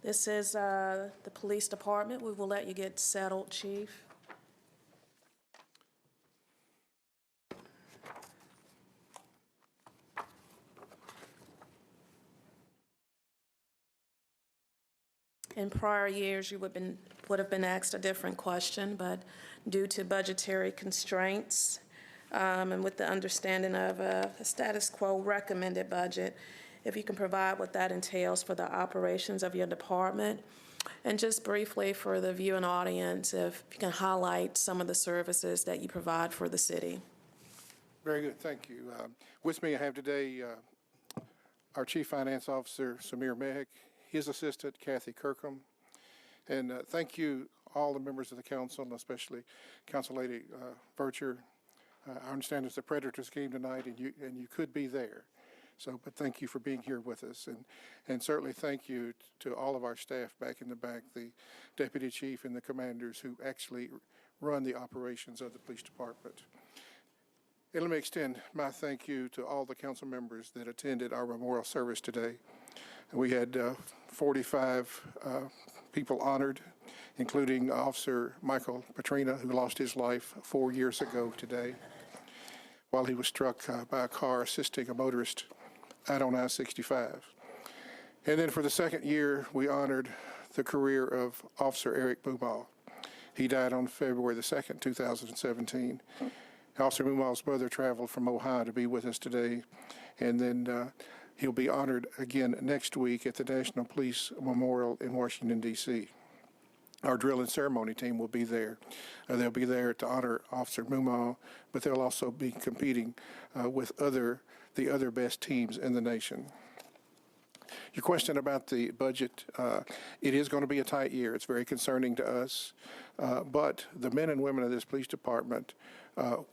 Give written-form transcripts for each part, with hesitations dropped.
This is the police department. We will let you get settled, Chief. In prior years, you would have been asked a different question, but due to budgetary constraints and with the understanding of a status quo recommended budget, if you can provide what that entails for the operations of your department. And just briefly for the viewing audience, if you can highlight some of the services that you provide for the city. Very good, thank you. With me I have today our Chief Finance Officer, Samir Mehik, his assistant, Kathy Kirkham, and thank you all the members of the council, and especially Council Lady Vircher. I understand it's the Predators game tonight, and you could be there. So, but thank you for being here with us, and certainly thank you to all of our staff back in the back, the Deputy Chief and the commanders who actually run the operations of the police department. And let me extend my thank you to all the council members that attended our memorial service today. We had 45 people honored, including Officer Michael Petrina, who lost his life 4 years ago today while he was struck by a car assisting a motorist out on I-65. And then for the second year, we honored the career of Officer Eric Mumal. He died on February the 2nd, 2017. Officer Mumal's brother traveled from Ohio to be with us today, and then he'll be honored again next week at the National Police Memorial in Washington, D.C. Our drill and ceremony team will be there. They'll be there to honor Officer Mumal, but they'll also be competing with the other best teams in the nation. Your question about the budget, it is going to be a tight year. It's very concerning to us, but the men and women of this police department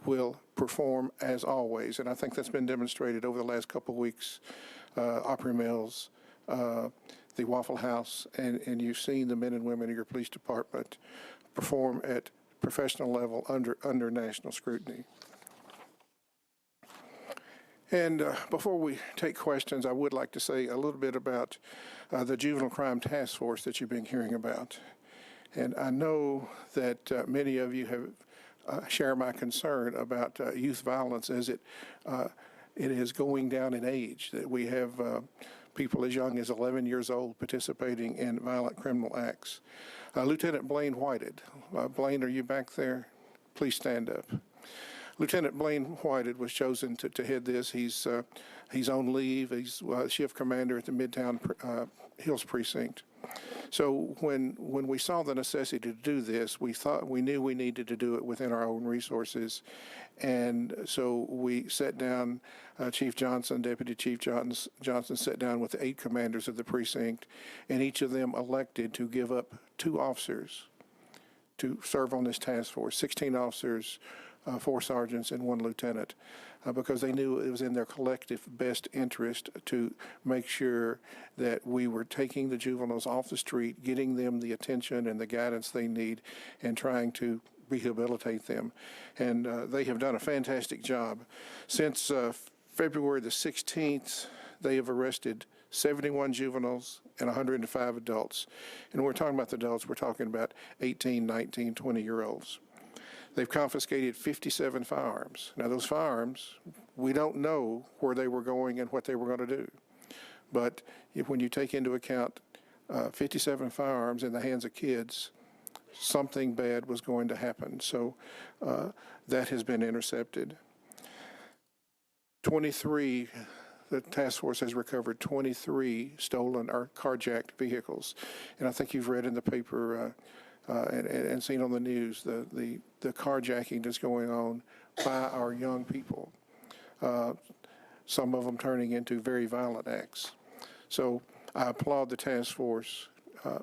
will perform as always, and I think that's been demonstrated over the last couple of weeks. Opry Mills, the Waffle House, and you've seen the men and women of your police department perform at professional level under national scrutiny. And before we take questions, I would like to say a little bit about the Juvenile Crime Task Force that you've been hearing about. And I know that many of you have share my concern about youth violence as it is going down in age, that we have people as young as 11 years old participating in violent criminal acts. Lieutenant Blaine Whited. Blaine, are you back there? Please stand up. Lieutenant Blaine Whited was chosen to head this. He's on leave. He's shift commander at the Midtown Hills Precinct. So when we saw the necessity to do this, we knew we needed to do it within our own resources, and so we sat down. Chief Johnson, Deputy Chief Johnson, sat down with the 8 commanders of the precinct, and each of them elected to give up 2 officers to serve on this task force. 16 officers. 4 sergeants and 1 lieutenant, because they knew it was in their collective best interest to make sure that we were taking the juveniles off the street, getting them the attention and the guidance they need, and trying to rehabilitate them. And they have done a fantastic job. Since February the 16th, they have arrested 71 juveniles and 105 adults. And when we're talking about the adults, we're talking about 18, 19, 20-year-olds. They've confiscated 57 firearms. Now, those firearms, we don't know where they were going and what they were going to do. But when you take into account 57 firearms in the hands of kids, something bad was going to happen. So that has been intercepted. 23, the task force has recovered 23 stolen or carjacked vehicles. And I think you've read in the paper and seen on the news the carjacking that's going on by our young people, some of them turning into very violent acts. So I applaud the task force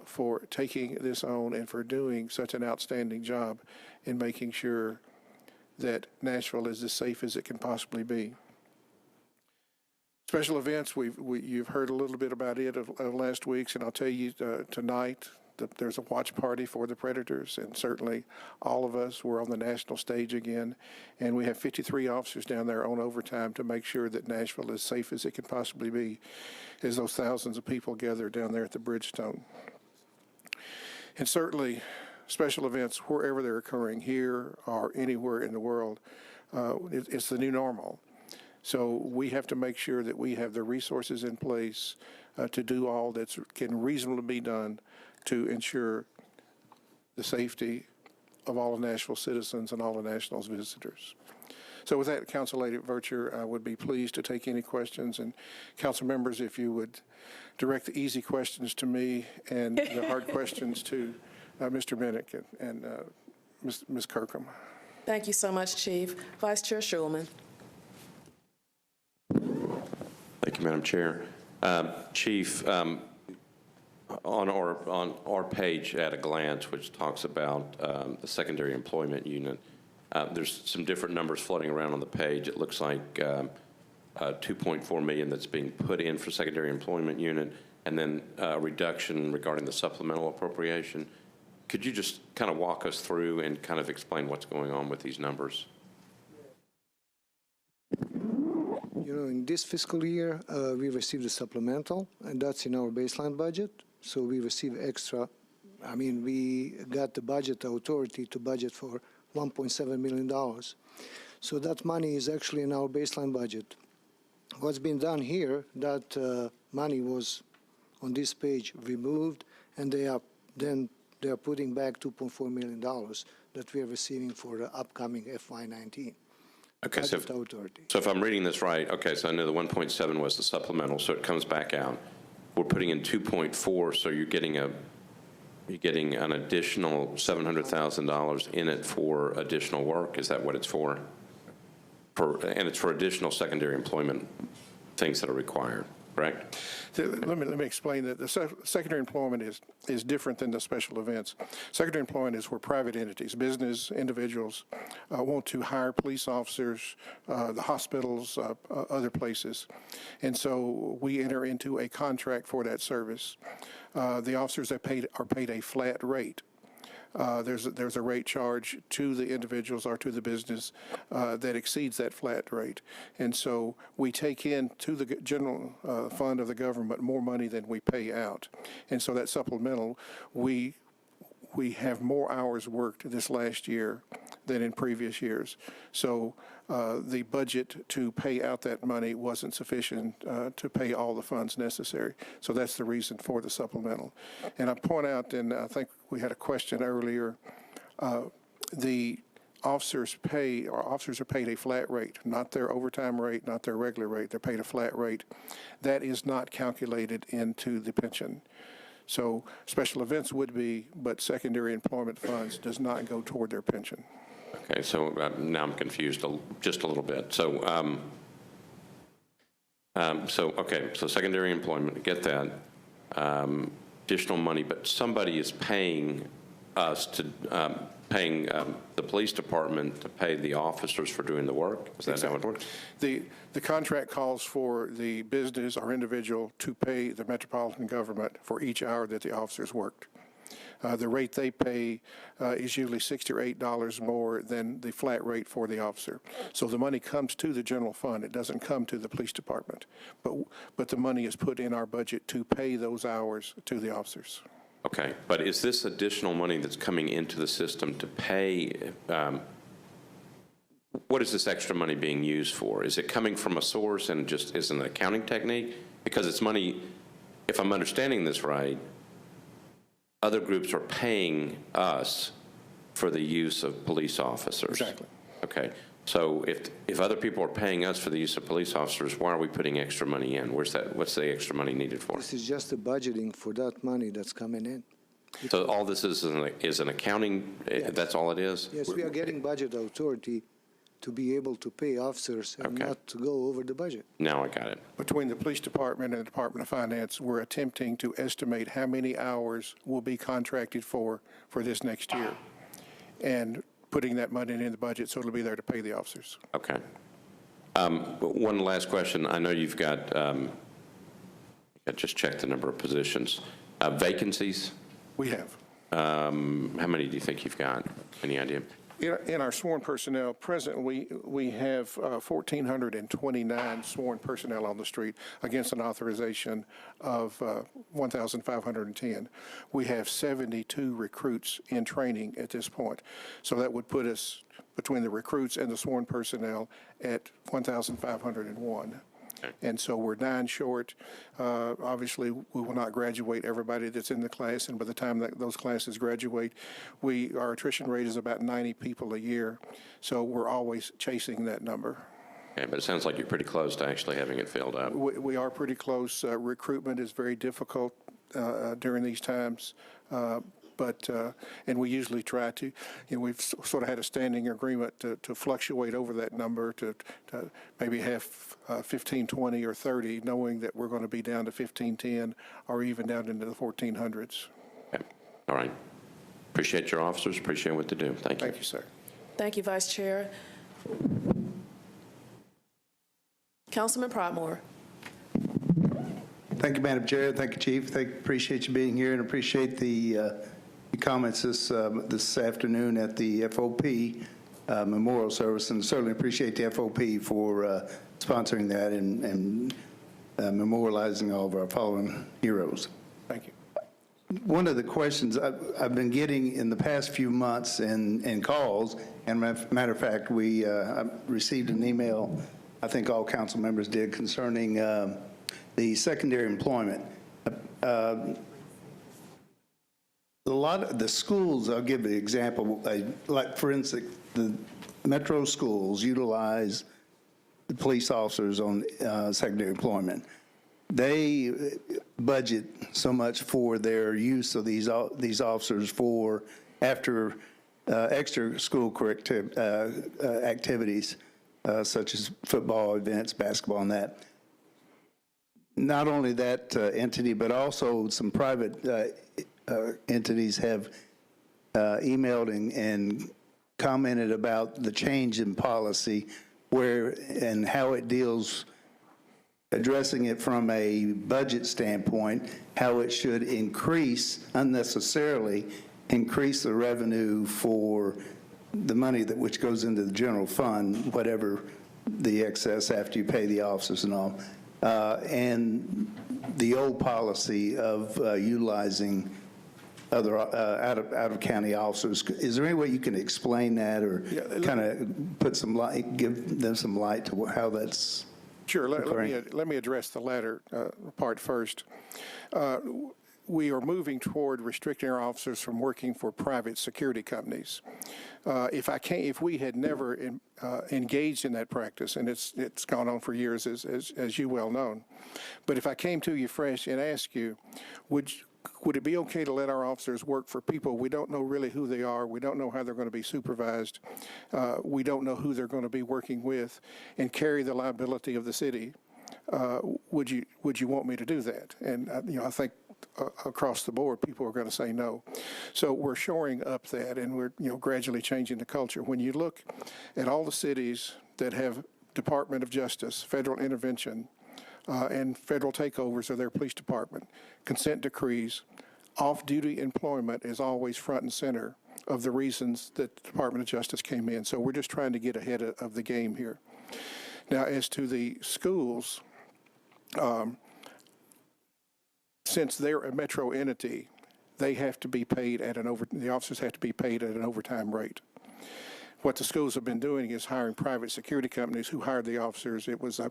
for taking this on and for doing such an outstanding job in making sure that Nashville is as safe as it can possibly be. Special events, you've heard a little bit about it of last week's, and I'll tell you tonight, there's a watch party for the Predators, and certainly all of us were on the national stage again, and we have 53 officers down there on overtime to make sure that Nashville is safe as it can possibly be as those thousands of people gather down there at the Bridgestone. And certainly, special events, wherever they're occurring, here or anywhere in the world, it's the new normal. So we have to make sure that we have the resources in place to do all that can reasonably be done to ensure the safety of all of Nashville citizens and all of Nashville's visitors. So with that, Council Lady Vercher, I would be pleased to take any questions. And council members, if you would direct the easy questions to me and the hard questions to Mr. Bennett and Ms. Kirkham. Thank you so much, Chief. Vice Chair Schulman. Thank you, Madam Chair. Chief, on our page at a glance, which talks about the secondary employment unit, there's some different numbers floating around on the page. It looks like $2.4 million that's being put in for secondary employment unit, and then a reduction regarding the supplemental appropriation. Could you just kind of walk us through and kind of explain what's going on with these numbers? You know, in this fiscal year, we received a supplemental, and that's in our baseline budget. So we receive extra. I mean, we got the budget authority to budget for $1.7 million. So that money is actually in our baseline budget. What's been done here, that money was on this page removed, and they are putting back $2.4 million that we are receiving for the upcoming FY19. Okay, so if I'm reading this right, okay, so I know the 1.7 was the supplemental, so it comes back out. We're putting in 2.4, so you're getting an additional $700,000 in it for additional work. Is that what it's for? And it's for additional secondary employment things that are required, correct? Let me explain that the secondary employment is different than the special events. Secondary employment is where private entities, business individuals want to hire police officers, the hospitals, other places. And so we enter into a contract for that service. The officers are paid a flat rate. There's a rate charge to the individuals or to the business that exceeds that flat rate. And so we take in to the general fund of the government more money than we pay out. And so that supplemental, we have more hours worked this last year than in previous years. So the budget to pay out that money wasn't sufficient to pay all the funds necessary. So that's the reason for the supplemental. And I point out, and I think we had a question earlier, the officers are paid a flat rate, not their overtime rate, not their regular rate. They're paid a flat rate. That is not calculated into the pension. So special events would be, but secondary employment funds does not go toward their pension. Okay, so now I'm confused just a little bit. So, so secondary employment, get that. Additional money, but somebody is paying us to, paying the police department to pay the officers for doing the work? Is that how it works? The contract calls for the business or individual to pay the metropolitan government for each hour that the officers worked. The rate they pay is usually $60 or $8 more than the flat rate for the officer. So the money comes to the general fund. It doesn't come to the police department. But the money is put in our budget to pay those hours to the officers. Okay, but is this additional money that's coming into the system to pay, what is this extra money being used for? Is it coming from a source and just is an accounting technique? Because it's money, if I'm understanding this right, other groups are paying us for the use of police officers. Exactly. Okay, so if other people are paying us for the use of police officers, why are we putting extra money in? What's the extra money needed for? This is just the budgeting for that money that's coming in. So all this is an accounting, Yes. That's all it is? Yes, we are getting budget authority to be able to pay officers and Okay. not to go over the budget. Now I got it. Between the police department and the Department of Finance, we're attempting to estimate how many hours will be contracted for this next year, and putting that money in the budget so it'll be there to pay the officers. Okay. One last question. I know you've got, I just checked the number of positions. Vacancies, We have. how many do you think you've got? Any idea? In our sworn personnel, presently, we have 1,429 sworn personnel on the street against an authorization of 1,510. We have 72 recruits in training at this point. So that would put us between the recruits and the sworn personnel at 1,501. And so we're 9 short. Obviously, we will not graduate everybody that's in the class, and by the time that those classes graduate, our attrition rate is about 90 people a year. So we're always chasing that number. Okay, but it sounds like you're pretty close to actually having it filled up. We are pretty close. Recruitment is very difficult during these times. And we usually try to, we've sort of had a standing agreement to fluctuate over that number to maybe have 15, 20, or 30, knowing that we're going to be down to 15, 10, or even down into the 1400s. Okay. All right. Appreciate your officers. Appreciate what they do. Thank you. Thank you, sir. Thank you, Vice Chair. Councilman Prodmore. Thank you, Madam Chair. Thank you, Chief. Appreciate you being here and appreciate the comments this afternoon at the FOP memorial service, and certainly appreciate the FOP for sponsoring that and memorializing all of our fallen heroes. Thank you. One of the questions I've been getting in the past few months in calls, and matter of fact, I received an email, I think all council members did, concerning the secondary employment. A lot of the schools, I'll give an example, like for instance, the metro schools utilize the police officers on secondary employment. They budget so much for their use of these officers for after extra school activities, such as football events, basketball, and that. Not only that entity, but also some private entities have emailed and commented about the change in policy and how it deals, addressing it from a budget standpoint, how it should unnecessarily increase the revenue for the money which goes into the general fund, whatever the excess after you pay the officers and all. And the old policy of utilizing other out-of-county officers. Is there any way you can explain that, or kind of put some light, give them some light to how that's Sure. occurring? Let me address the latter part first. We are moving toward restricting our officers from working for private security companies. If we had never engaged in that practice, and it's gone on for years, as you well know, but if I came to you fresh and asked you, would it be okay to let our officers work for people we don't know really who they are, we don't know how they're going to be supervised, we don't know who they're going to be working with, and carry the liability of the city? Would you want me to do that? And I think across the board, people are going to say no. So we're shoring up that, and we're gradually changing the culture. When you look at all the cities that have Department of Justice, federal intervention, and federal takeovers of their police department, consent decrees, off-duty employment is always front and center of the reasons that the Department of Justice came in. So we're just trying to get ahead of the game here. Now, as to the schools, since they're a metro entity, they have to be paid the officers have to be paid at an overtime rate. What the schools have been doing is hiring private security companies who hired the officers. It was a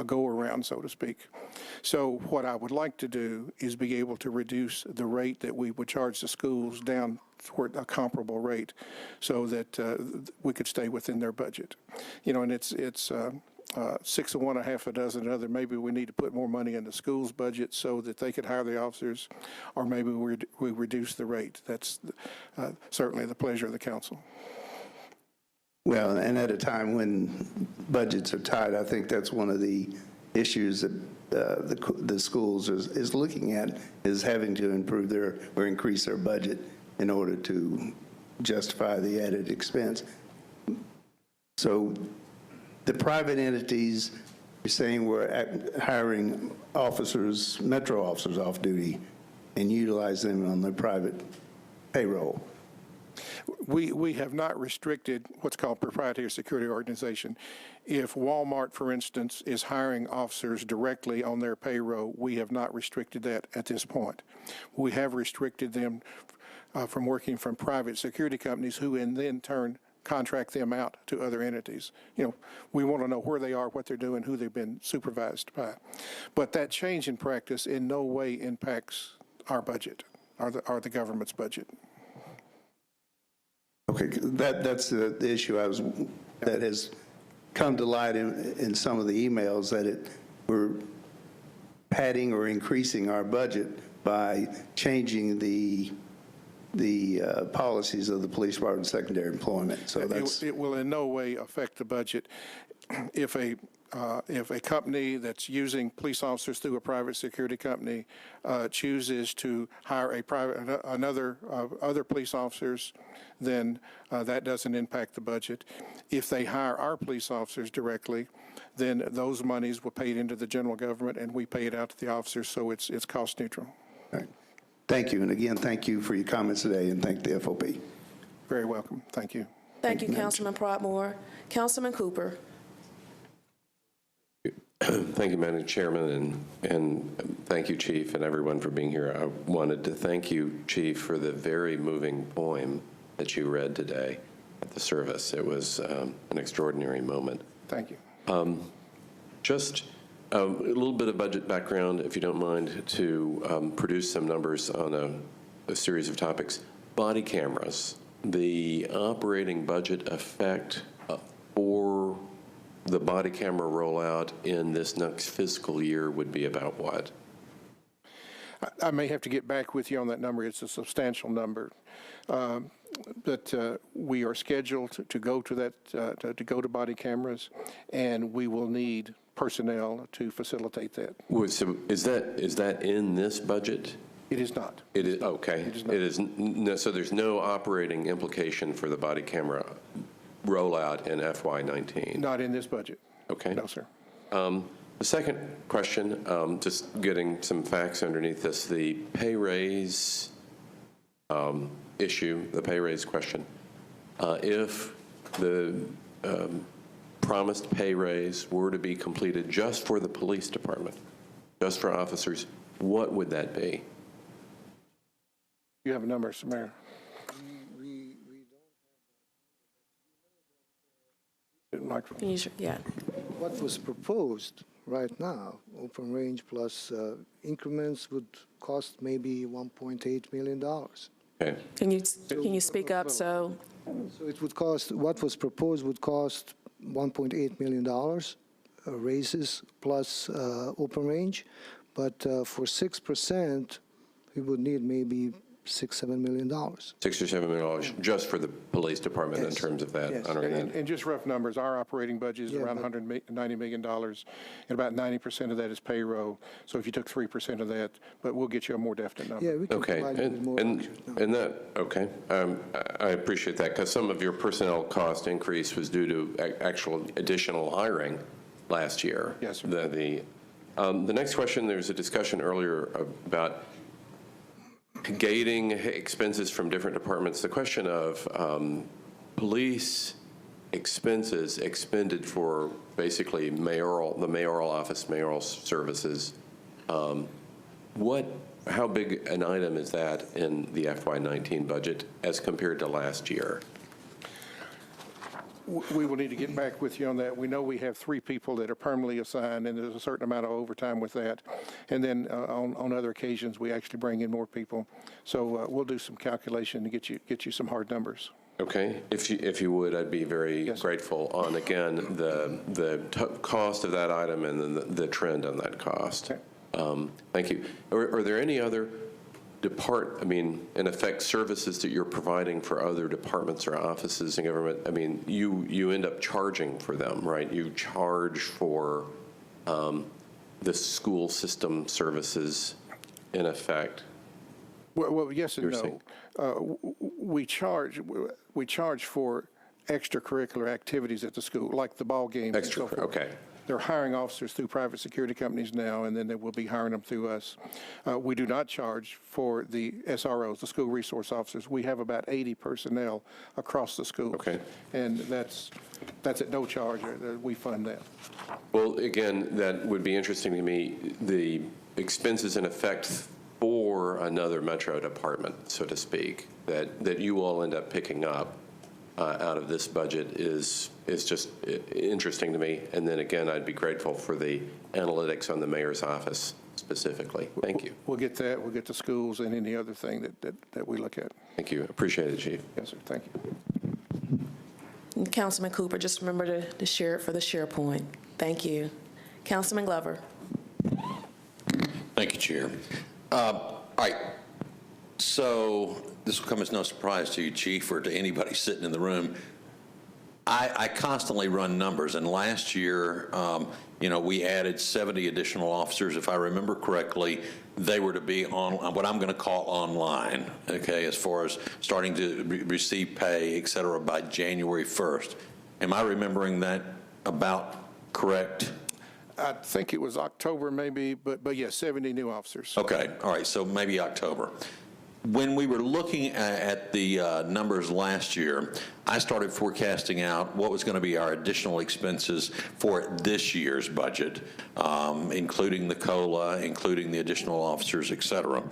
go-around, so to speak. So what I would like to do is be able to reduce the rate that we would charge the schools down toward a comparable rate, so that we could stay within their budget. And it's 6 of one, a half a dozen of the other. Maybe we need to put more money in the school's budget so that they could hire the officers, or maybe we reduce the rate. That's certainly the pleasure of the council. Well, and at a time when budgets are tight, I think that's one of the issues that the schools is looking at, is having to improve or increase their budget in order to justify the added expense. So the private entities, you're saying we're hiring officers, metro officers off duty, and utilize them on their private payroll. We have not restricted what's called proprietary security organization. If Walmart, for instance, is hiring officers directly on their payroll, we have not restricted that at this point. We have restricted them from working from private security companies who in turn contract them out to other entities. You know, we want to know where they are, what they're doing, who they've been supervised by. But that change in practice in no way impacts our budget or the government's budget. Okay, that's the issue that has come to light in some of the emails, that we're padding or increasing our budget by changing the policies of the police department secondary employment. So It will in no way affect the budget. If a company that's using police officers through a private security company chooses to hire other police officers, then that doesn't impact the budget. If they hire our police officers directly, then those monies were paid into the general government and we pay it out to the officers, so it's cost neutral. all right. Thank you. And again, thank you for your comments today, and thank the FOP. Very welcome. Thank you. Thank you, Councilman Prodmore. Councilman Cooper. Thank you, Madam Chairman, and thank you, Chief, and everyone for being here. I wanted to thank you, Chief, for the very moving poem that you read today at the service. It was an extraordinary moment. Thank you. Just a little bit of budget background, if you don't mind, to produce some numbers on a series of topics. Body cameras, the operating budget effect for the body camera rollout in this next fiscal year would be about what? I may have to get back with you on that number. It's a substantial number. But we are scheduled to go to that, to go to body cameras, and we will need personnel to facilitate that. So is that in this budget? It is not. It is, okay. It is not. It is, no, so there's no operating implication for the body camera rollout in FY19? Not in this budget. Okay. No, sir. The second question, just getting some facts underneath this, the pay raise issue, the pay raise question. If the promised pay raise were to be completed just for the police department, just for officers, what would that be? You have a number, Sir Mayor. Yeah. What was proposed right now, open range plus increments, would cost maybe $1.8 million. Okay. Can you speak up so? So it would cost, what was proposed would cost $1.8 million, raises plus open range. But for 6%, we would need maybe $6-7 million. $6 or $7 million just for the police department in Yes. terms of that. Yes. Honoring that. And just rough numbers, our operating budget is Yeah, around but- $190 million, and about 90% of that is payroll. So if you took 3% of that, but we'll get you a more definite number. Yeah, we can Okay, provide you with more accurate numbers. and that, okay, I appreciate that, because some of your personnel cost increase was due to actual additional hiring last year. Yes, sir. The next question, there's a discussion earlier about gating expenses from different departments. The question of police expenses expended for basically the mayoral office, mayoral services. How big an item is that in the FY19 budget as compared to last year? We will need to get back with you on that. We know we have 3 people that are permanently assigned, and there's a certain amount of overtime with that. And then on other occasions, we actually bring in more people. So we'll do some calculation to get you some hard numbers. Okay, if you would, I'd be very Yes. grateful on, again, the cost of that item and then the trend on that cost. Okay. Thank you. Are there any other in effect, services that you're providing for other departments or offices in government? I mean, you end up charging for them, right? You charge for the school system services in effect. Well, yes and You're no. We charge for extracurricular activities at the school, like the ball games and so forth. Okay. They're hiring officers through private security companies now, and then they will be hiring them through us. We do not charge for the SROs, the school resource officers. We have about 80 personnel across the school. Okay. And that's at no charge. We fund that. Well, again, that would be interesting to me. The expenses in effect for another metro department, so to speak, that you all end up picking up out of this budget is just interesting to me. And then again, I'd be grateful for the analytics on the mayor's office specifically. Thank you. We'll get that. We'll get the schools and any other thing that we look at. Thank you. Appreciate it, Chief. Yes, sir. Thank you. And Councilman Cooper, just remember to share it for the SharePoint. Thank you. Councilman Glover. Thank you, Chair. All right. So this will come as no surprise to you, Chief, or to anybody sitting in the room. I constantly run numbers, and last year, we added 70 additional officers. If I remember correctly, they were to be on what I'm going to call online, okay, as far as starting to receive pay, et cetera, by January 1st. Am I remembering that about correct? I think it was October maybe, but yes, 70 new officers. Okay, all right, so maybe October. When we were looking at the numbers last year, I started forecasting out what was going to be our additional expenses for this year's budget, including the COLA, including the additional officers, et cetera.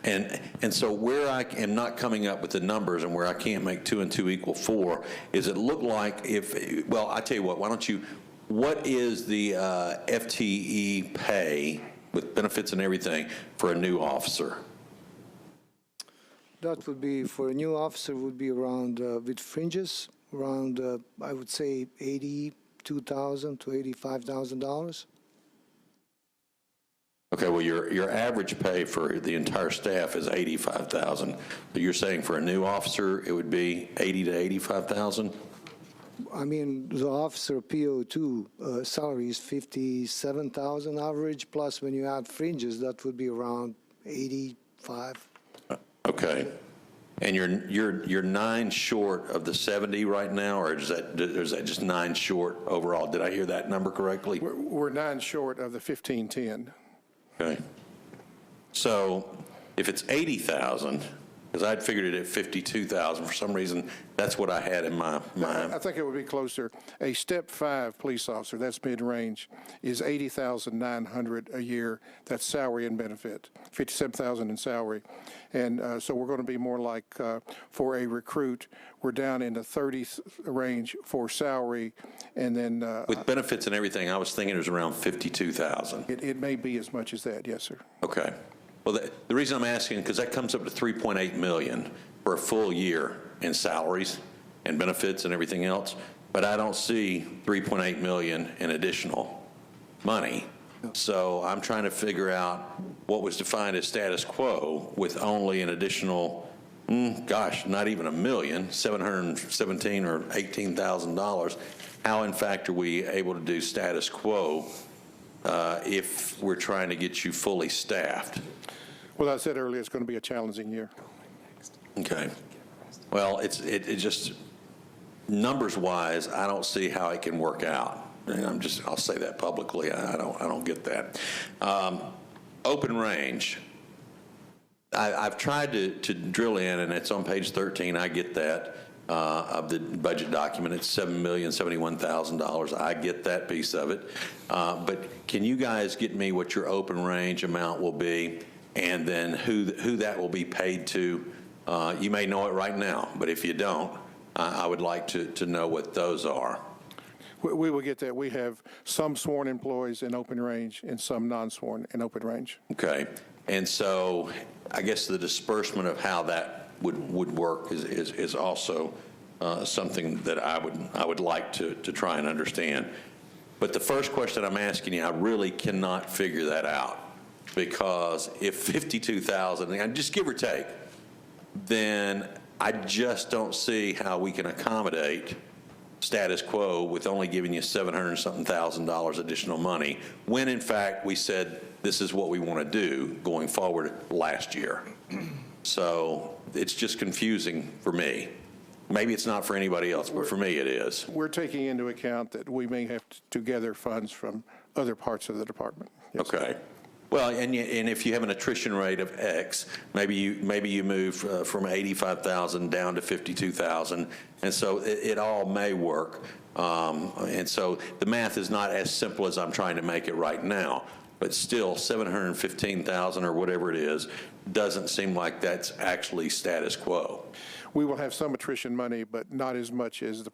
And so where I am not coming up with the numbers and where I can't make 2 and 2 equal 4 is it looked like well, I tell you what, what is the FTE pay with benefits and everything for a new officer? That would be, for a new officer, would be around, with fringes, around, I would say, $82,000 to $85,000. Okay, well, your average pay for the entire staff is $85,000. So you're saying for a new officer, it would be $80,000 to $85,000? I mean, the officer PO2 salary is $57,000 average, plus when you add fringes, that would be around $85,000. Okay. And you're 9 short of the 70 right now, or is that just 9 short overall? Did I hear that number correctly? We're 9 short of the 1510. Okay. So if it's 80,000, because I'd figured it at 52,000 for some reason, that's what I had in my mind. I think it would be closer. A step 5 police officer, that's mid-range, is $80,900 a year. That's salary and benefit, $57,000 in salary. And so we're going to be more like, for a recruit, we're down in the 30s range for salary, and then With benefits and everything, I was thinking it was around 52,000. it may be as much as that, yes, sir. Okay. Well, the reason I'm asking, because that comes up to $3.8 million for a full year in salaries and benefits and everything else, but I don't see $3.8 million in additional money. So I'm trying to figure out what was defined as status quo with only an additional, not even $1 million, $717,000 or $18,000. How, in fact, are we able to do status quo if we're trying to get you fully staffed? Well, I said earlier, it's going to be a challenging year. Okay. Well, it just, numbers-wise, I don't see how it can work out. And I'll say that publicly. I don't get that. Open range. I've tried to drill in, and it's on page 13. I get that of the budget document. It's $7,071,000. I get that piece of it. But can you guys get me what your open range amount will be, and then who that will be paid to? You may know it right now, but if you don't, I would like to know what those are. We will get that. We have some sworn employees in open range and some non-sworn in open range. Okay. And so I guess the disbursement of how that would work is also something that I would like to try and understand. But the first question I'm asking you, I really cannot figure that out, because if 52,000, and just give or take, then I just don't see how we can accommodate status quo with only giving you $700-something additional money, when in fact we said this is what we want to do going forward last year. So it's just confusing for me. Maybe it's not for anybody else, but for me it is. We're taking into account that we may have to gather funds from other parts of the department. Yes. Okay. Well, and if you have an attrition rate of X, maybe you move from 85,000 down to 52,000, and so it all may work. And so the math is not as simple as I'm trying to make it right now, but still 715,000 or whatever it is doesn't seem like that's actually status quo. We will have some attrition money, but not as much as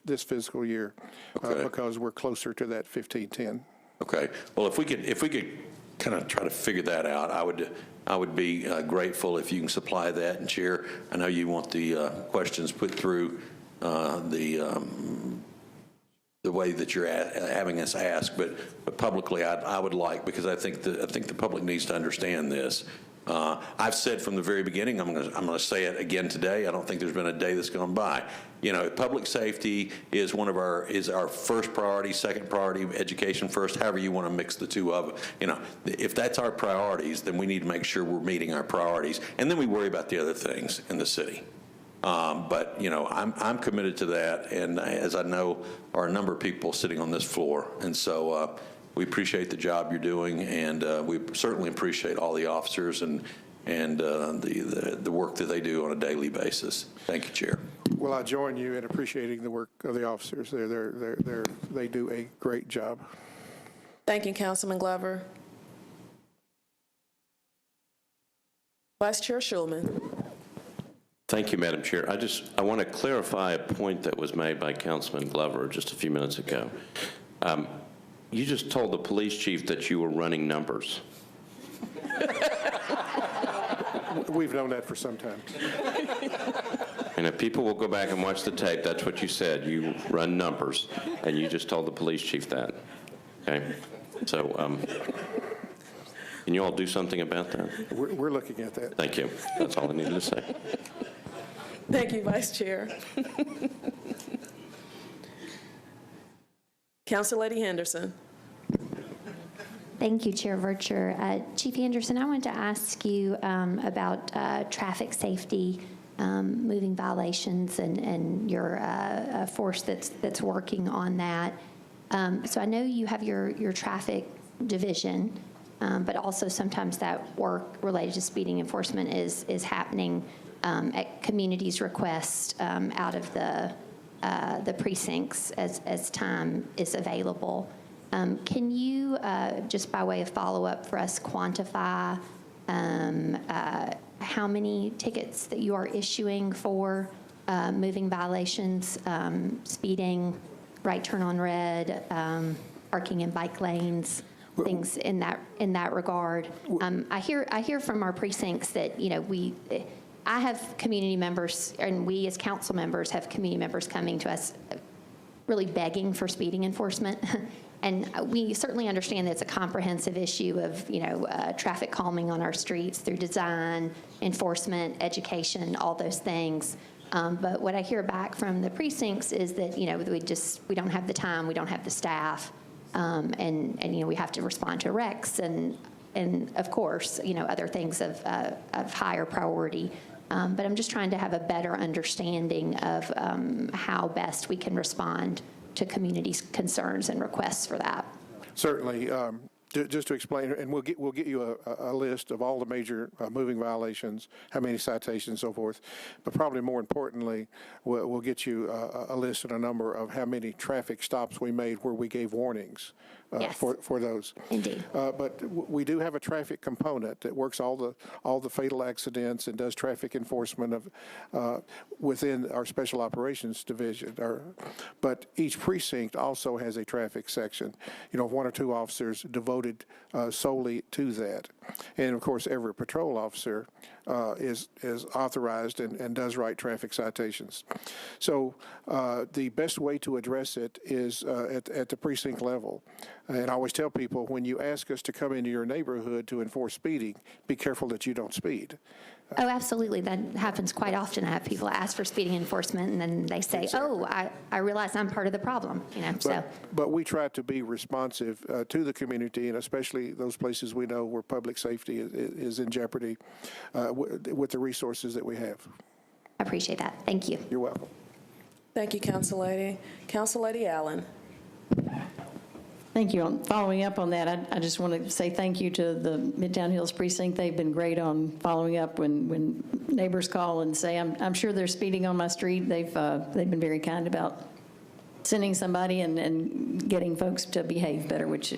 this fiscal year, Okay. because we're closer to that 1510. Okay. Well, if we could kind of try to figure that out, I would be grateful if you can supply that. And Chair, I know you want the questions put through the way that you're having us ask, but publicly, I would like, because I think the public needs to understand this. I've said from the very beginning, I'm going to say it again today. I don't think there's been a day that's gone by. You know, public safety is our first priority, second priority, education first, however you want to mix the two of them. You know, if that's our priorities, then we need to make sure we're meeting our priorities, and then we worry about the other things in the city. But, you know, I'm committed to that, and as I know, are a number of people sitting on this floor. And so we appreciate the job you're doing, and we certainly appreciate all the officers and the work that they do on a daily basis. Thank you, Chair. Well, I join you in appreciating the work of the officers. They do a great job. Thank you, Councilman Glover. Vice Chair Schulman. Thank you, Madam Chair. I want to clarify a point that was made by Councilman Glover just a few minutes ago. You just told the police chief that you were running numbers. We've known that for some time. And if people will go back and watch the tape, that's what you said. You run numbers, and you just told the police chief that. Okay? So, can you all do something about that? We're looking at that. Thank you. That's all I needed to say. Thank you, Vice Chair. Council Lady Henderson. Thank you, Chair Vercher. Chief Anderson, I wanted to ask you about traffic safety, moving violations, and your force that's working on that. So I know you have your traffic division, but also sometimes that work related to speeding enforcement is happening at communities' request out of the precincts as time is available. Can you, just by way of follow-up for us, quantify how many tickets that you are issuing for moving violations, speeding, right turn on red, parking in bike lanes, things in that regard? I hear from our precincts that, you know, I have community members, and we as council members have community members coming to us really begging for speeding enforcement. And we certainly understand that it's a comprehensive issue of, you know, traffic calming on our streets through design, enforcement, education, all those things. But what I hear back from the precincts is that, you know, we don't have the time, we don't have the staff, and you know, we have to respond to wrecks and of course, you know, other things of higher priority. But I'm just trying to have a better understanding of how best we can respond to communities' concerns and requests for that. Certainly. Just to explain, and we'll get you a list of all the major moving violations, how many citations, so forth. But probably more importantly, we'll get you a list and a number of how many traffic stops we made where we gave warnings Yes. for those. Indeed. But we do have a traffic component that works all the fatal accidents and does traffic enforcement within our Special Operations Division. But each precinct also has a traffic section. You know, 1 or 2 officers devoted solely to that. And of course, every patrol officer is authorized and does write traffic citations. So the best way to address it is at the precinct level. And I always tell people, when you ask us to come into your neighborhood to enforce speeding, be careful that you don't speed. Oh, absolutely. That happens quite often. I have people ask for speeding enforcement, and then they say, Exactly. "Oh, I realize I'm part of the problem." You know, But we try to be responsive to the community, and especially those places we know where public safety is in jeopardy with the resources that we have. I appreciate that. Thank you. You're welcome. Thank you, Council Lady. Council Lady Allen. Thank you. Following up on that, I just want to say thank you to the Midtown Hills Precinct. They've been great on following up when neighbors call and say, I'm sure they're speeding on my street. They've been very kind about sending somebody and getting folks to behave better, which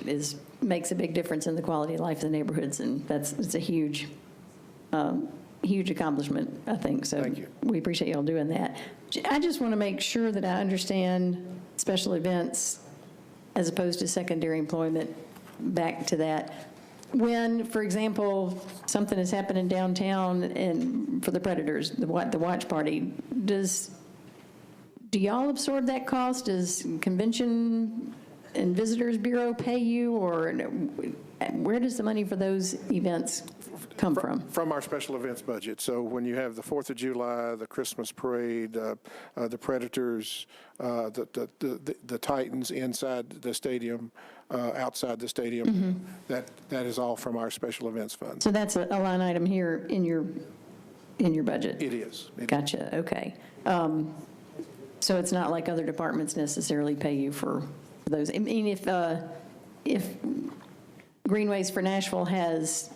makes a big difference in the quality of life of the neighborhoods, and it's a huge accomplishment, I think. So Thank you. We appreciate y'all doing that. I just want to make sure that I understand special events as opposed to secondary employment. Back to that. When, for example, something has happened in downtown and for the Predators, the watch party, do y'all absorb that cost? Does Convention and Visitors Bureau pay you, or where does the money for those events come from? From our special events budget. So when you have the 4th of July, the Christmas parade, the Predators, the Titans inside the stadium, outside the stadium, that is all from our special events fund. So that's a line item here in your budget? It is. Gotcha, okay. So it's not like other departments necessarily pay you for those. I mean, if Greenways for Nashville has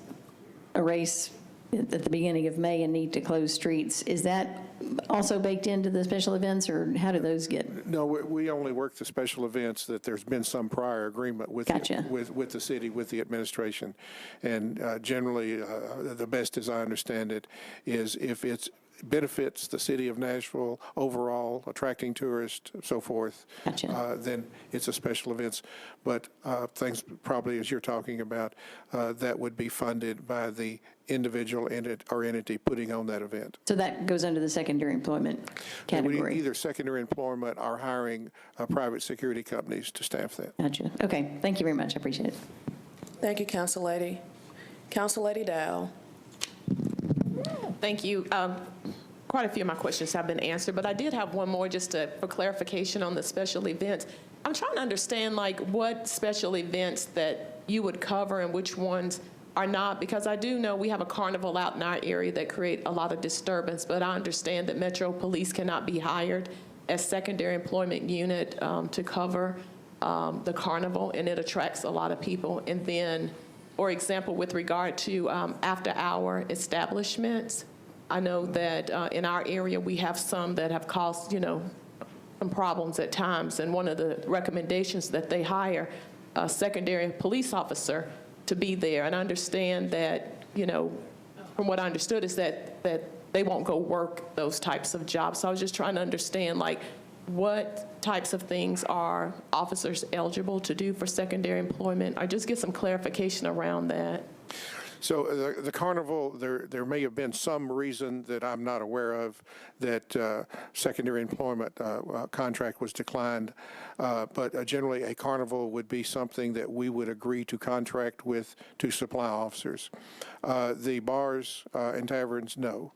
a race at the beginning of May and need to close streets, is that also baked into the special events, or how do those get? No, we only work the special events that there's been some prior agreement with Gotcha. with the city, with the administration. And generally, the best as I understand it is if it's benefits the city of Nashville overall, attracting tourists, so forth, Gotcha. then it's a special events. But things probably, as you're talking about, that would be funded by the individual entity putting on that event. So that goes under the secondary employment It would category? either secondary employment or hiring private security companies to staff that. Gotcha. Okay, thank you very much, I appreciate it. Thank you, Council Lady. Council Lady Dow. Thank you. Quite a few of my questions have been answered, but I did have one more just for clarification on the special events. I'm trying to understand what special events that you would cover and which ones are not, because I do know we have a carnival out in our area that create a lot of disturbance, but I understand that Metro Police cannot be hired as secondary employment unit to cover the carnival, and it attracts a lot of people. And then, for example, with regard to after-hour establishments, I know that in our area we have some that have caused, some problems at times, and one of the recommendations that they hire a secondary police officer to be there. And I understand that, from what I understood is that they won't go work those types of jobs. So I was just trying to understand, what types of things are officers eligible to do for secondary employment, or just get some clarification around that. So the carnival, there may have been some reason that I'm not aware of that secondary employment contract was declined, but generally a carnival would be something that we would agree to contract with to supply officers. The bars and taverns, no.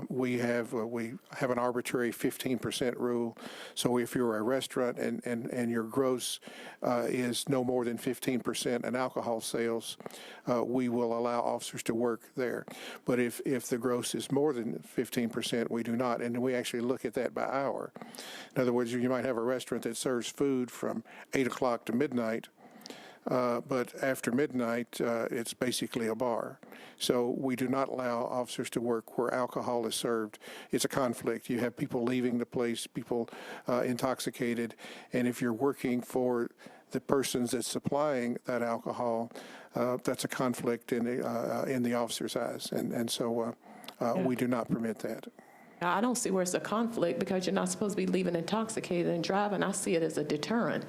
We have an arbitrary 15% rule. So if you're a restaurant and your gross is no more than 15% in alcohol sales, we will allow officers to work there. But if the gross is more than 15%, we do not. And we actually look at that by hour. In other words, you might have a restaurant that serves food from 8 o'clock to midnight, but after midnight, it's basically a bar. So we do not allow officers to work where alcohol is served. It's a conflict. You have people leaving the place, people intoxicated, and if you're working for the persons that's supplying that alcohol, that's a conflict in the officer's eyes, and so we do not permit that. I don't see where it's a conflict, because you're not supposed to be leaving intoxicated and driving. I see it as a deterrent.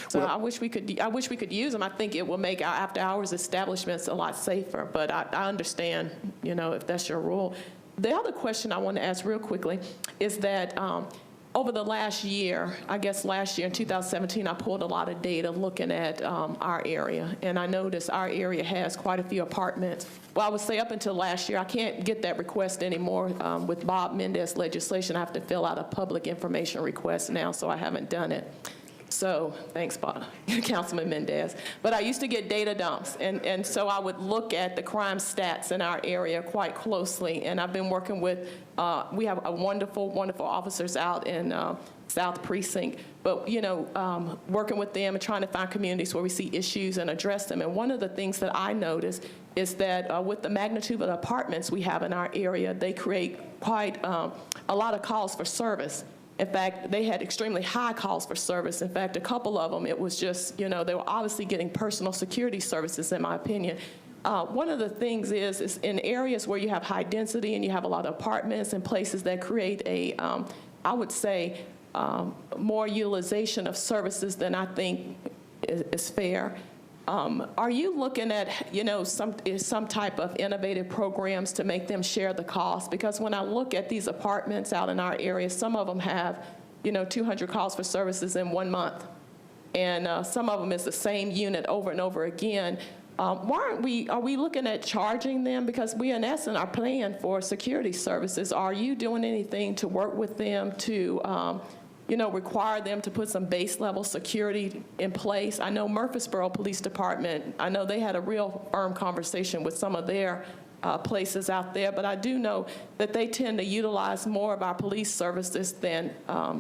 So Well, I wish we could use them. I think it will make our after-hours establishments a lot safer, but I understand, if that's your rule. The other question I want to ask real quickly is that over the last year, I guess last year in 2017, I pulled a lot of data looking at our area, and I noticed our area has quite a few apartments. Well, I would say up until last year, I can't get that request anymore. With Bob Mendez legislation, I have to fill out a public information request now, so I haven't done it. So, thanks, Councilman Mendez. But I used to get data dumps, and so I would look at the crime stats in our area quite closely, and I've been working with, we have a wonderful, wonderful officers out in South Precinct, but, you know, working with them and trying to find communities where we see issues and address them. And one of the things that I noticed is that with the magnitude of the apartments we have in our area, they create quite a lot of calls for service. In fact, they had extremely high calls for service. In fact, a couple of them, it was just, you know, they were obviously getting personal security services, in my opinion. One of the things is in areas where you have high density and you have a lot of apartments and places that create a, I would say, more utilization of services than I think is fair. Are you looking at, you know, some type of innovative programs to make them share the cost? Because when I look at these apartments out in our area, some of them have, you know, 200 calls for services in 1 month. And some of them is the same unit over and over again. Are we looking at charging them? Because we, in essence, are paying for security services. Are you doing anything to work with them to, you know, require them to put some base level security in place? I know Murfreesboro Police Department, I know they had a real firm conversation with some of their places out there, but I do know that they tend to utilize more of our police services than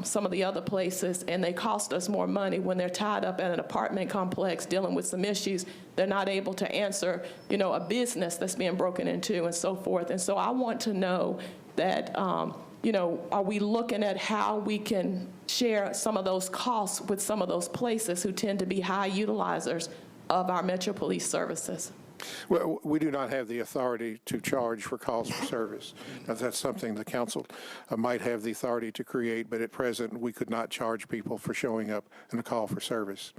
some of the other places, and they cost us more money when they're tied up at an apartment complex dealing with some issues. They're not able to answer, you know, a business that's being broken into and so forth. And so I want to know that, you know, are we looking at how we can share some of those costs with some of those places who tend to be high utilizers of our Metro Police services? Well, we do not have the authority to charge for calls for service. Now, that's something the council might have the authority to create, but at present, we could not charge people for showing up in a call for service.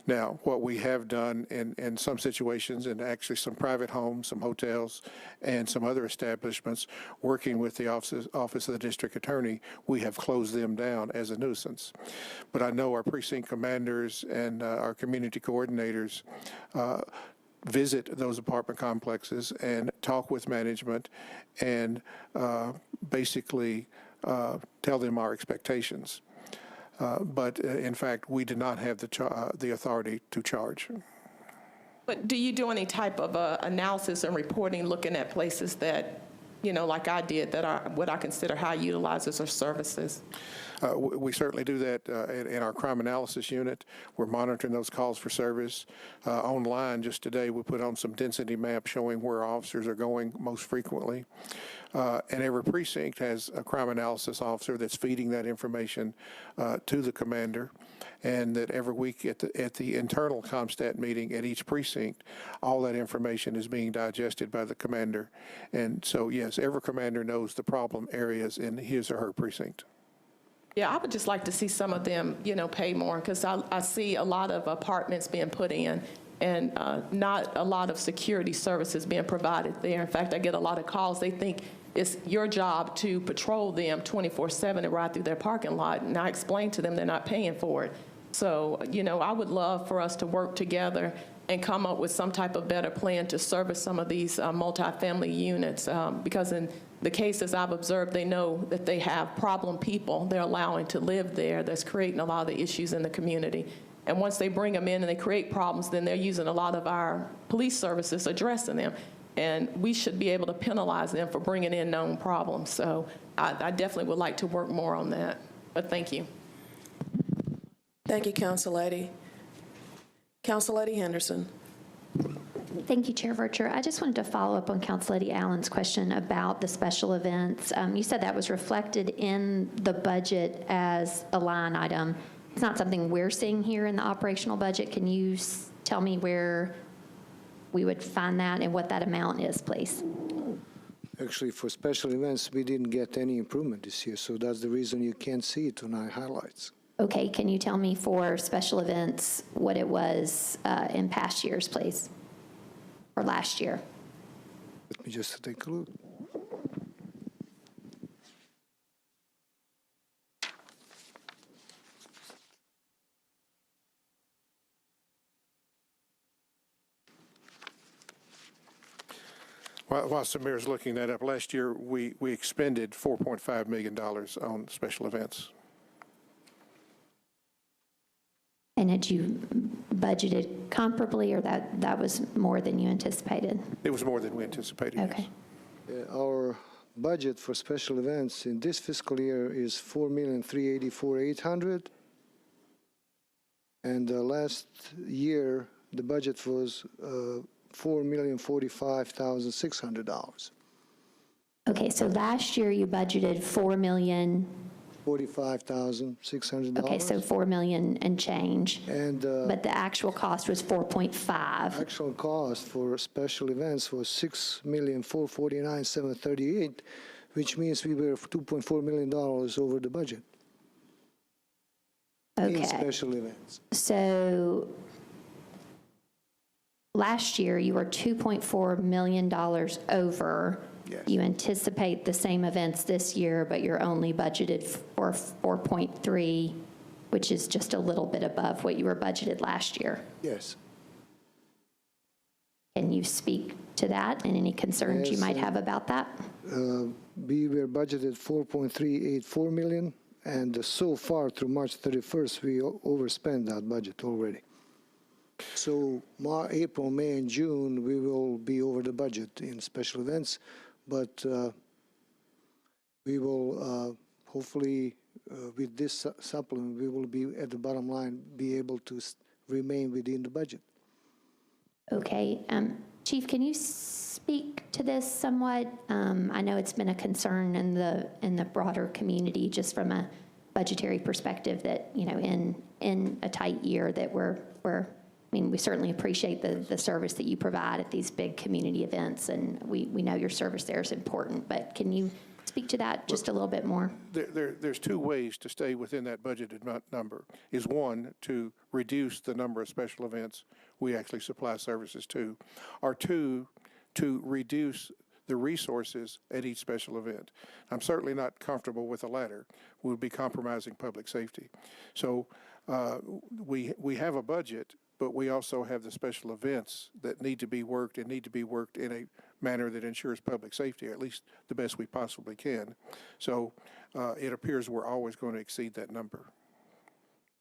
Now, what we have done in some situations, and actually some private homes, some hotels, and some other establishments, working with the Office of the District Attorney, we have closed them down as a nuisance. But I know our precinct commanders and our community coordinators visit those apartment complexes and talk with management and basically tell them our expectations. But in fact, we do not have the authority to charge. But do you do any type of analysis and reporting looking at places that, you know, like I did, that are what I consider high utilizers of services? We certainly do that in our crime analysis unit. We're monitoring those calls for service. Online, just today, we put on some density maps showing where officers are going most frequently. And every precinct has a crime analysis officer that's feeding that information to the commander. And that every week at the internal ComStat meeting at each precinct, all that information is being digested by the commander. And so, yes, every commander knows the problem areas in his or her precinct. Yeah, I would just like to see some of them, you know, pay more, because I see a lot of apartments being put in and not a lot of security services being provided there. In fact, I get a lot of calls. They think it's your job to patrol them 24/7 and ride through their parking lot, and I explain to them they're not paying for it. So, you know, I would love for us to work together and come up with some type of better plan to service some of these multifamily units, because in the cases I've observed, they know that they have problem people they're allowing to live there that's creating a lot of the issues in the community. And once they bring them in and they create problems, then they're using a lot of our police services addressing them. And we should be able to penalize them for bringing in known problems. So I definitely would like to work more on that. But thank you. Thank you, Council Lady. Council Lady Henderson. Thank you, Chair Vercher. I just wanted to follow up on Council Lady Allen's question about the special events. You said that was reflected in the budget as a line item. It's not something we're seeing here in the operational budget. Can you tell me where we would find that and what that amount is, please? Actually, for special events, we didn't get any improvement this year, so that's the reason you can't see it on our highlights. Okay, can you tell me for special events what it was in past years, please? Or last year? Let me just take a look. While Samir's looking that up, last year we expended $4.5 million on special events. And had you budgeted comparably, or that was more than you anticipated? It was more than we anticipated. yes. Okay. Our budget for special events in this fiscal year is $4,384,800. And last year, the budget was $4,045,600. Okay, so last year you budgeted 4 million, $45,600. okay, so 4 million and change, And but the actual cost was 4.5. actual cost for special events was $6,449,738, which means we were $2.4 million over the budget in Okay, special events. so last year you were $2.4 million over. Yes. You anticipate the same events this year, but you're only budgeted for 4.3, which is just a little bit above what you were budgeted last year. Yes. Can you speak to that and any concerns you Yes, might have about that? We were budgeted 4.384 million, and so far through March 31st, we overspent that budget already. So April, May, and June, we will be over the budget in special events, but we will hopefully, with this supplement, we will be at the bottom line, be able to remain within the budget. Okay, Chief, can you speak to this somewhat? I know it's been a concern in the broader community, just from a budgetary perspective, that, you know, in a tight year that I mean, we certainly appreciate the service that you provide at these big community events, and we know your service there is important, but can you speak to that just a little bit more? There's two ways to stay within that budgeted number. Is one, to reduce the number of special events we actually supply services to, or two, to reduce the resources at each special event. I'm certainly not comfortable with the latter. We'll be compromising public safety. So we have a budget, but we also have the special events that need to be worked and need to be worked in a manner that ensures public safety, or at least the best we possibly can. So it appears we're always going to exceed that number.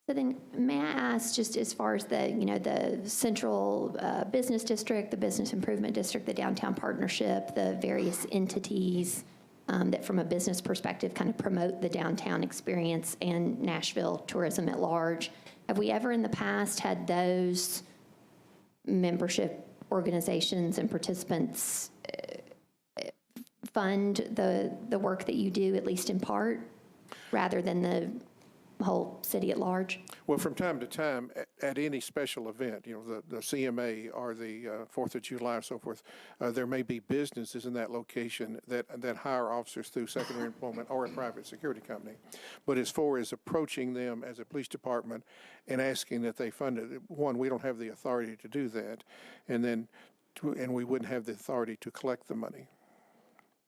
So then, may I ask, just as far as the central business district, the business improvement district, the downtown partnership, the various entities that from a business perspective kind of promote the downtown experience and Nashville tourism at large, have we ever in the past had those membership organizations and participants fund the work that you do, at least in part, rather than the whole city at large? Well, from time to time, at any special event, the CMA or the 4th of July or so forth, there may be businesses in that location that hire officers through secondary employment or a private security company. But as far as approaching them as a police department and asking that they fund it, one, we don't have the authority to do that, and we wouldn't have the authority to collect the money.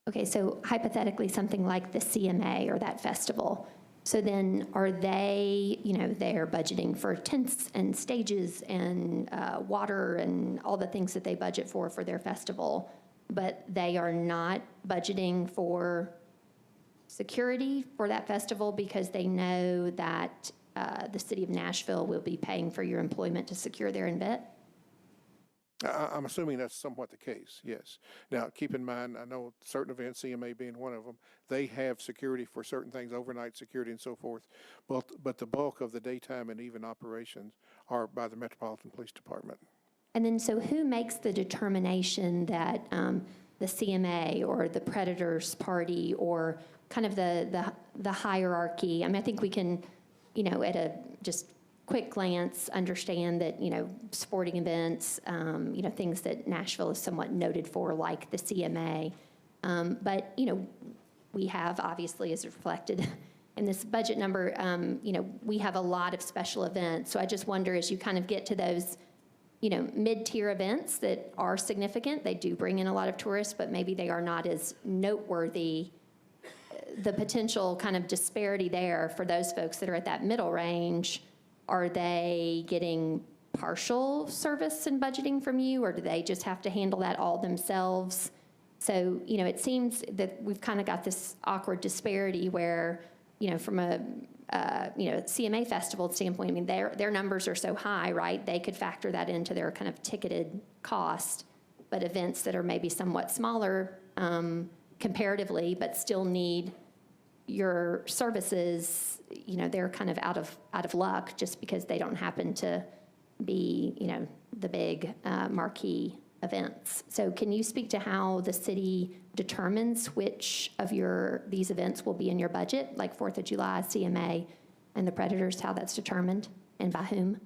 Okay, so hypothetically, something like the CMA or that festival, so then are they, they're budgeting for tents and stages and water and all the things that they budget for their festival, but they are not budgeting for security for that festival because they know that the city of Nashville will be paying for your employment to secure their event? I'm assuming that's somewhat the case, yes. Now, keep in mind, I know certain events, CMA being one of them, they have security for certain things, overnight security and so forth, but the bulk of the daytime and even operations are by the Metropolitan Police Department. And then, so who makes the determination that the CMA or the Predators Party or kind of the hierarchy? I mean, I think we can, at a just quick glance, understand that, sporting events, things that Nashville is somewhat noted for, like the CMA. But, we have, obviously, as reflected in this budget number, we have a lot of special events. So I just wonder, as you kind of get to those, mid-tier events that are significant, they do bring in a lot of tourists, but maybe they are not as noteworthy, the potential kind of disparity there for those folks that are at that middle range. Are they getting partial service and budgeting from you, or do they just have to handle that all themselves? So, it seems that we've kind of got this awkward disparity where, from a CMA Festival standpoint, I mean, their numbers are so high, right? They could factor that into their kind of ticketed cost, but events that are maybe somewhat smaller comparatively, but still need your services, they're kind of out of luck just because they don't happen to be, the big marquee events. So can you speak to how the city determines which of these events will be in your budget, like 4th of July, CMA, and the Predators, how that's determined and by whom?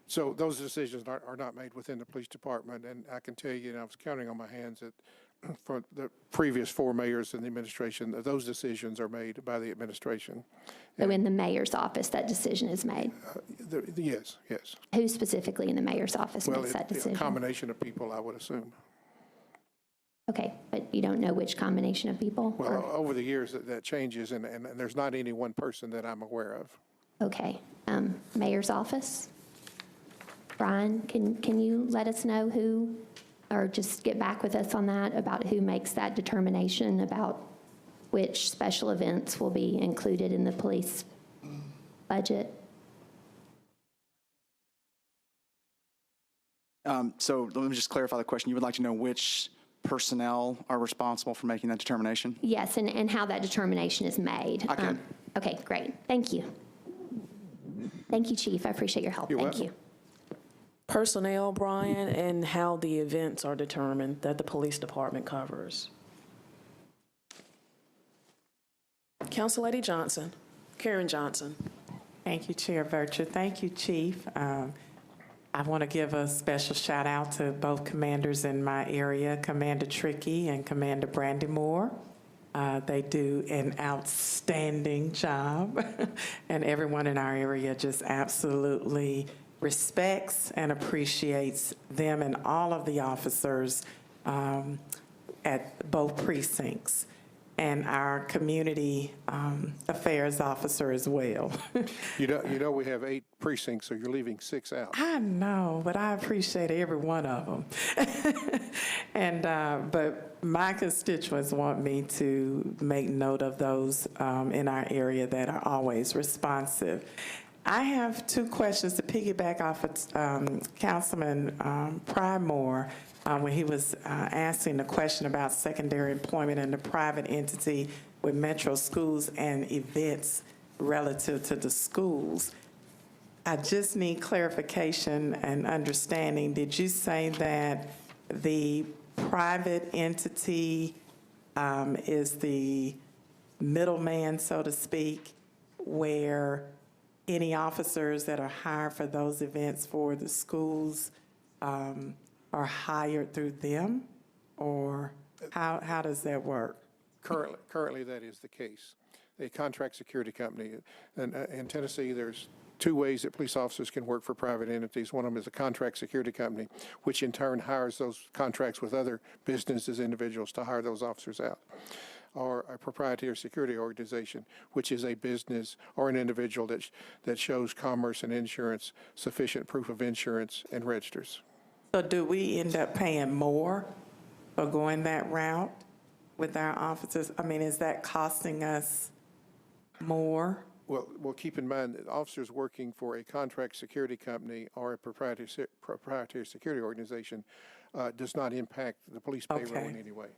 So those decisions are not made within the police department, and I can tell you, I was counting on my hands that for the previous 4 mayors in the administration, those decisions are made by the administration. So in the mayor's office, that decision is made? Yes. Who specifically in the mayor's office makes that decision? A combination of people, I would assume. Okay, but you don't know which combination of people? Well, over the years, that changes, and there's not any one person that I'm aware of. Okay. Mayor's office? Brian, can you let us know who, or just get back with us on that, about who makes that determination about which special events will be included in the police budget? So let me just clarify the question. You would like to know which personnel are responsible for making that determination? Yes, and how that determination is made. I can. Okay, great. Thank you. Thank you, Chief. I appreciate your help. You're Thank welcome. you. Personnel, Brian, and how the events are determined that the police department covers. Council Lady Johnson, Karen Johnson. Thank you, Chair Virtue. Thank you, Chief. I want to give a special shout out to both commanders in my area, Commander Trickey and Commander Brandy Moore. They do an outstanding job, and everyone in our area just absolutely respects and appreciates them and all of the officers at both precincts, and our community affairs officer as well. You know we have 8 precincts, so you're leaving 6 out. I know, but I appreciate every one of them. And but my constituents want me to make note of those in our area that are always responsive. I have 2 questions to piggyback off of Councilman Prymore when he was asking the question about secondary employment in the private entity with Metro schools and events relative to the schools. I just need clarification and understanding. Did you say that the private entity is the middleman, so to speak, where any officers that are hired for those events for the schools are hired through them, or how does that work? Currently, that is the case. A contract security company, and in Tennessee, there's 2 ways that police officers can work for private entities. One of them is a contract security company, which in turn hires those contracts with other businesses, individuals to hire those officers out, or a proprietary security organization, which is a business or an individual that shows commerce and insurance, sufficient proof of insurance, and registers. So do we end up paying more for going that route with our officers? I mean, is that costing us more? Well, keep in mind that officers working for a contract security company or a proprietary security organization does not impact the police payroll in any way.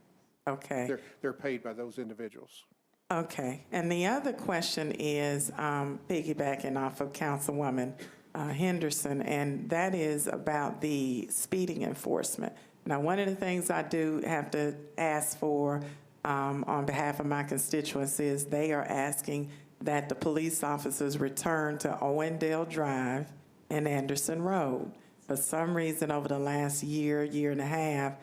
Okay. They're paid by those individuals. Okay. And the other question is piggybacking off of Councilwoman Henderson, and that is about the speeding enforcement. Now, one of the things I do have to ask for on behalf of my constituents is they are asking that the police officers return to Owendale Drive and Anderson Road. For some reason, over the last year and a half,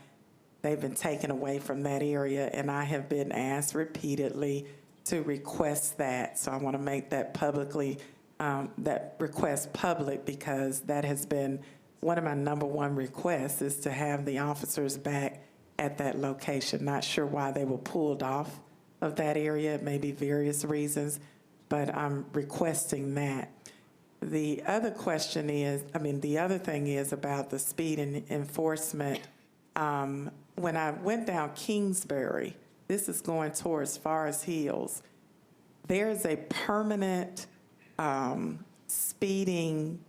they've been taken away from that area, and I have been asked repeatedly to request that. So I want to make that publicly, that request public, because that has been one of my #1 requests, is to have the officers back at that location. Not sure why they were pulled off of that area. It may be various reasons, but I'm requesting that. The other question is, the other thing is about the speed and enforcement. When I went down Kingsbury, this is going towards Forest Hills, there's a permanent speeding,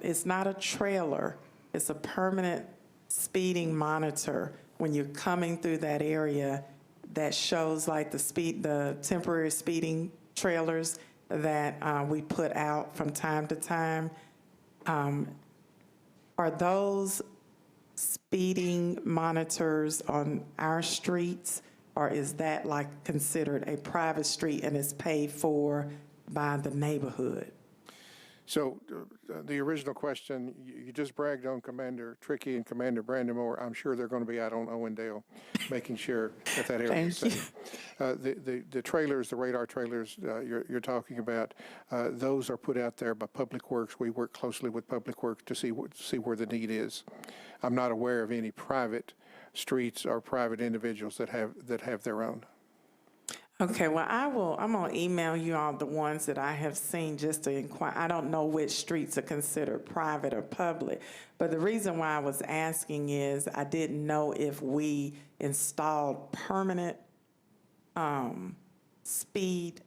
it's not a trailer, it's a permanent speeding monitor when you're coming through that area that shows like the temporary speeding trailers that we put out from time to time. Are those speeding monitors on our streets, or is that like considered a private street and is paid for by the neighborhood? So the original question, you just bragged on Commander Trickey and Commander Brandon Moore. I'm sure they're going to be out on Owendale making sure that area is safe. The trailers, the radar trailers you're talking about, those are put out there by Public Works. We work closely with Public Works to see where the need is. I'm not aware of any private streets or private individuals that have their own. Okay, well, I'm going to email you all the ones that I have seen just to inquire. I don't know which streets are considered private or public, but the reason why I was asking is I didn't know if we installed permanent speed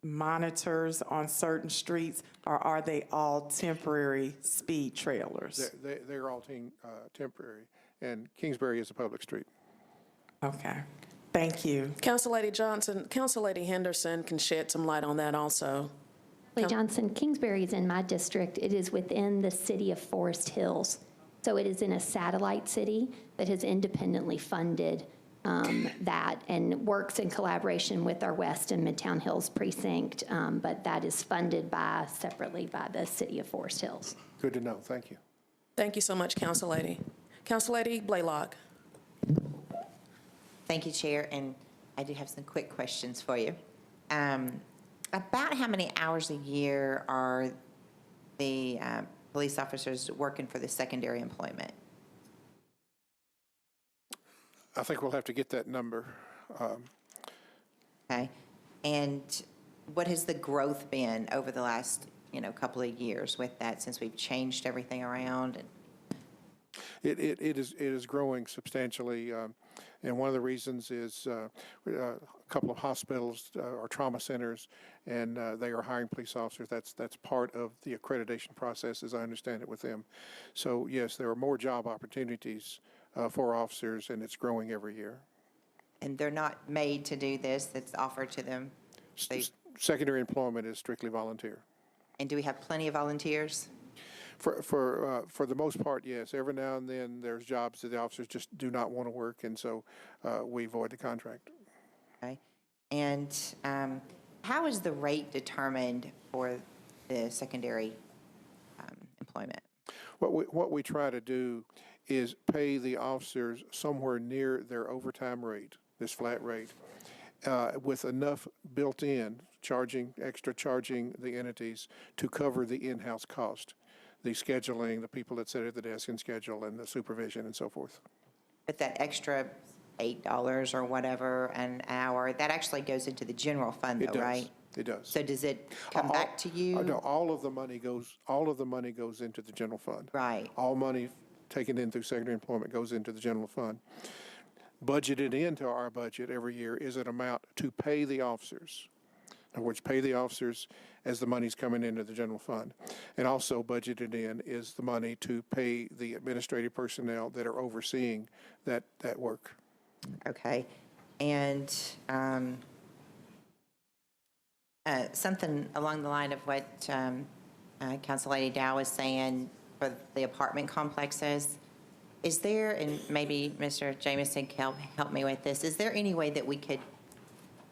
monitors on certain streets, or are they all temporary speed trailers? They're all temporary, and Kingsbury is a public street. Okay. Thank you. Council Lady Johnson, Council Lady Henderson can shed some light on that also. Lady Johnson, Kingsbury is in my district. It is within the city of Forest Hills. So it is in a satellite city that has independently funded that and works in collaboration with our West and Midtown Hills precinct, but that is funded separately by the city of Forest Hills. Good to know. Thank you. Thank you so much, Council Lady. Council Lady Blaylock. Thank you, Chair, and I do have some quick questions for you. About how many hours a year are the police officers working for the secondary employment? I think we'll have to get that number. Okay, and what has the growth been over the last, couple of years with that, since we've changed everything around? It is growing substantially, and one of the reasons is a couple of hospitals or trauma centers, and they are hiring police officers. That's part of the accreditation process, as I understand it, with them. So yes, there are more job opportunities for officers, and it's growing every year. And they're not made to do this, that's offered to them? Secondary employment is strictly volunteer. And do we have plenty of volunteers? For the most part, yes. Every now and then, there's jobs that the officers just do not want to work, and so we void the contract. Okay. And how is the rate determined for the secondary employment? What we try to do is pay the officers somewhere near their overtime rate, this flat rate, with enough built in, charging the entities to cover the in-house cost, the scheduling, the people that sit at the desk and schedule, and the supervision and so forth. But that extra $8 or whatever an hour, that actually goes into the general fund, though, right? It does. So does it come back to you? No, all of the money goes into the general fund. Right. All money taken in through secondary employment goes into the general fund. Budgeted into our budget every year is an amount to pay the officers. In other words, pay the officers as the money's coming into the general fund. And also budgeted in is the money to pay the administrative personnel that are overseeing that work. Okay. And something along the line of what Council Lady Dow was saying for the apartment complexes, is there, and maybe Mr. Jameson can help me with this, is there any way that we could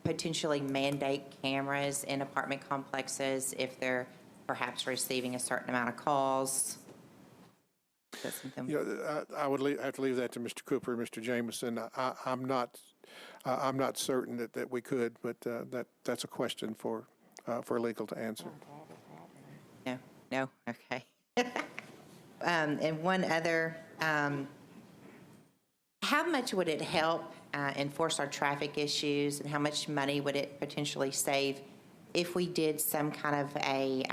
potentially mandate cameras in apartment complexes if they're perhaps receiving a certain amount of calls? I would have to leave that to Mr. Cooper and Mr. Jameson. I'm not certain that we could, but that's a question for legal to answer. No, okay. And one other, how much would it help enforce our traffic issues, and how much money would it potentially save if we did some kind of a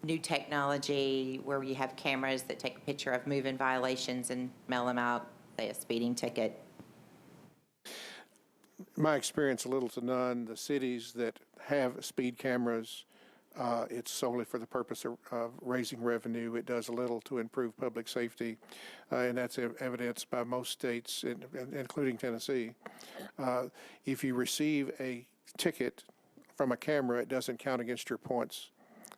new technology where you have cameras that take a picture of moving violations and mail them out, say a speeding ticket? My experience, little to none, the cities that have speed cameras It's solely for the purpose of raising revenue. It does little to improve public safety, and that's evidenced by most states, including Tennessee. If you receive a ticket from a camera, it doesn't count against your points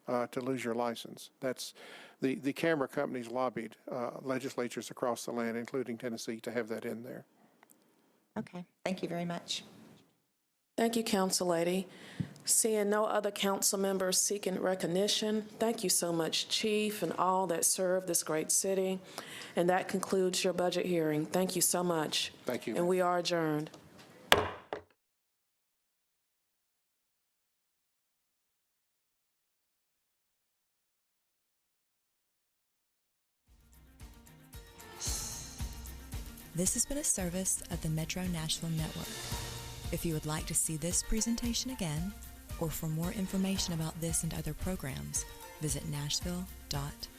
to lose your license. That's the camera companies lobbied legislatures across the land, including Tennessee, to have that in there. Okay, thank you very much. Thank you, Council Lady. Seeing no other council members seeking recognition, thank you so much, Chief, and all that serve this great city. And that concludes your budget hearing. Thank you so much. Thank you. And we are adjourned. This has been a service of the Metro Nashville Network. If you would like to see this presentation again, or for more information about this and other programs, visit nashville.org.